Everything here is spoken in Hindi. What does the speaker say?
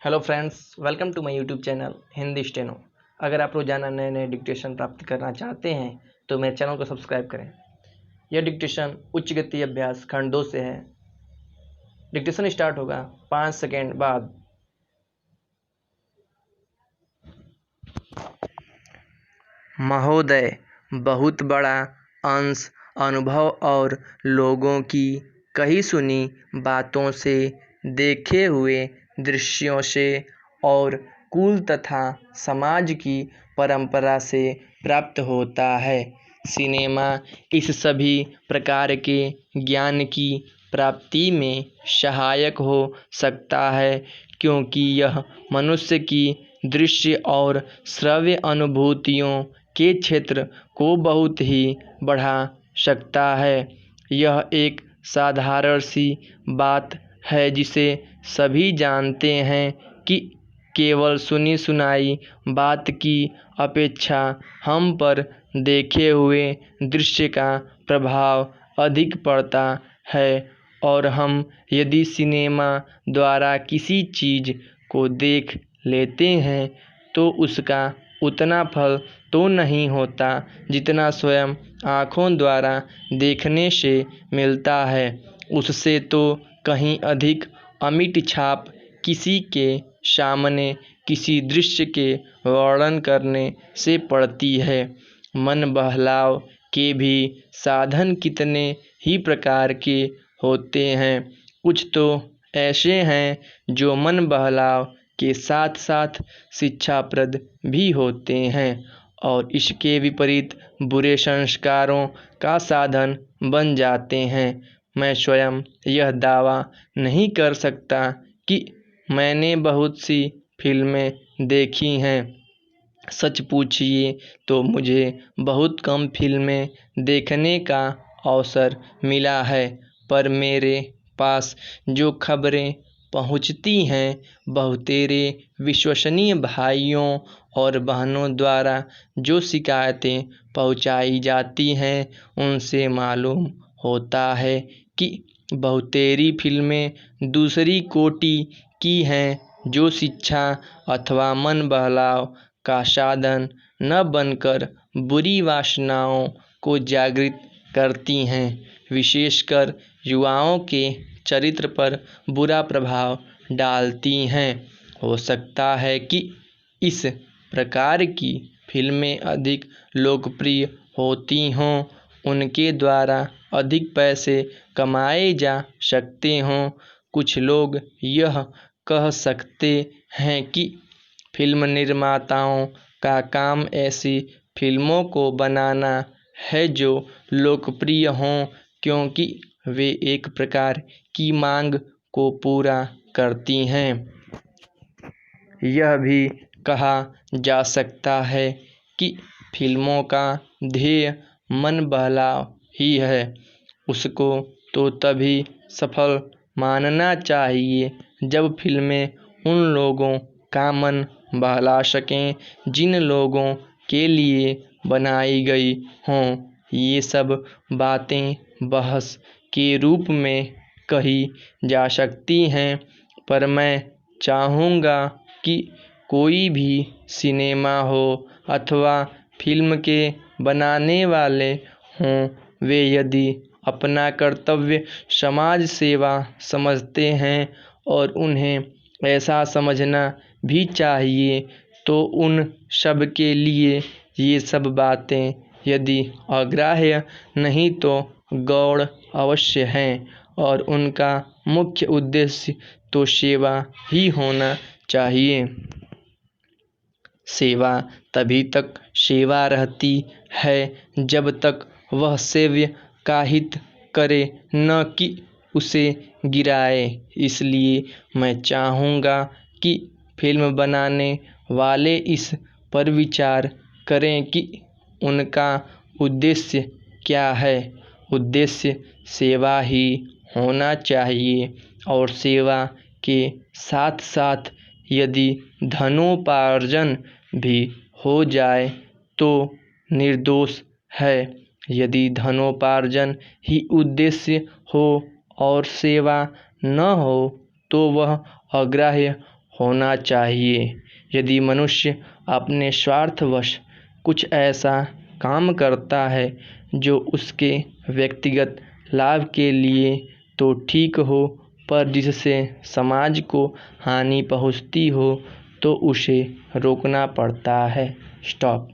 Hello friends, welcome to my YouTube channel Hindi steno. अगर आप रोजाना नए नए डिक्टेशन प्राप्त करना चाहते हैं तो मेरे चैनल को सब्सक्राइब करें। यह डिक्टेशन उच्च गति अभ्यास खंड 2 से है। डिक्टेशन स्टार्ट होगा 5 सेकेंड बाद। महोदय, बहुत बड़ा अंश अनुभव और लोगों की कही सुनी बातों से, देखे हुए दृश्यों से और कुल तथा समाज की परंपरा से प्राप्त होता है। सिनेमा इस सभी प्रकार के ज्ञान की प्राप्ति में सहायक हो सकता है, क्योंकि यह मनुष्य की दृश्य और श्रव्य अनुभूतियों के क्षेत्र को बहुत ही बढ़ा सकता है। यह एक साधारण सी बात है जिसे सभी जानते हैं कि केवल सुनी सुनाई बात की अपेक्षा हम पर देखे हुए दृश्य का प्रभाव अधिक पड़ता है, और हम यदि सिनेमा द्वारा किसी चीज़ को देख लेते हैं तो उसका उतना फल तो नहीं होता जितना स्वयं आँखों द्वारा देखने से मिलता है। उससे तो कहीं अधिक अमिट छाप किसी के सामने किसी दृश्य के वर्णन करने से पड़ती है। मन बहलाव के भी साधन कितने ही प्रकार के होते हैं। कुछ तो ऐसे हैं जो मन बहलाव के साथ साथ शिक्षाप्रद भी होते हैं, और इसके विपरीत बुरे संस्कारों का साधन बन जाते हैं। मैं स्वयं यह दावा नहीं कर सकता कि मैंने बहुत सी फिल्में देखी हैं। सच पूछिए तो मुझे बहुत कम फिल्में देखने का अवसर मिला है, पर मेरे पास जो खबरें पहुंचती हैं, बहुतेरे विश्वसनीय भाइयों और बहनों द्वारा जो शिकायतें पहुंचाई जाती हैं, उनसे मालूम होता है कि बहुतेरी फिल्में दूसरी कोटि की हैं, जो शिक्षा अथवा मन बहलाव का साधन न बनकर बुरी वासनाओं को जागृत करती हैं, विशेषकर युवाओं के चरित्र पर बुरा प्रभाव डालती हैं। हो सकता है कि इस प्रकार की फिल्में अधिक लोकप्रिय होती हों, उनके द्वारा अधिक पैसे कमाए जा सकते हों। कुछ लोग यह कह सकते हैं कि फिल्म निर्माताओं का काम ऐसी फिल्मों को बनाना है जो लोकप्रिय हों, क्योंकि वे एक प्रकार की मांग को पूरा करती हैं। यह भी कहा जा सकता है कि फिल्मों का ध्येय मन बहलाव ही है। उसको तो तभी सफल मानना चाहिए जब फिल्में उन लोगों का मन बहला सकें जिन लोगों के लिए बनाई गई हों। ये सब बातें बहस के रूप में कही जा सकती हैं, पर मैं चाहूँगा कि कोई भी सिनेमा हो अथवा फिल्म के बनाने वाले हों, वे यदि अपना कर्तव्य समाज सेवा समझते हैं, और उन्हें ऐसा समझना भी चाहिए, तो उन सब के लिए ये सब बातें यदि अग्राह्य नहीं तो गौण अवश्य हैं, और उनका मुख्य उद्देश्य तो सेवा ही होना चाहिए। सेवा तभी तक सेवा रहती है जब तक वह सेव्य का हित करे, न कि उसे गिराए। इसलिए मैं चाहूँगा कि फिल्म बनाने वाले इस पर विचार करें कि उनका उद्देश्य क्या है। उद्देश्य सेवा ही होना चाहिए, और सेवा के साथ साथ यदि धनोपार्जन भी हो जाए तो निर्दोष है। यदि धनोपार्जन ही उद्देश्य हो और सेवा न हो तो वह अग्राह्य होना चाहिए। यदि मनुष्य अपने स्वार्थवश कुछ ऐसा काम करता है जो उसके व्यक्तिगत लाभ के लिए तो ठीक हो, पर जिससे समाज को हानि पहुंचती हो तो उसे रोकना पड़ता है। स्टॉप।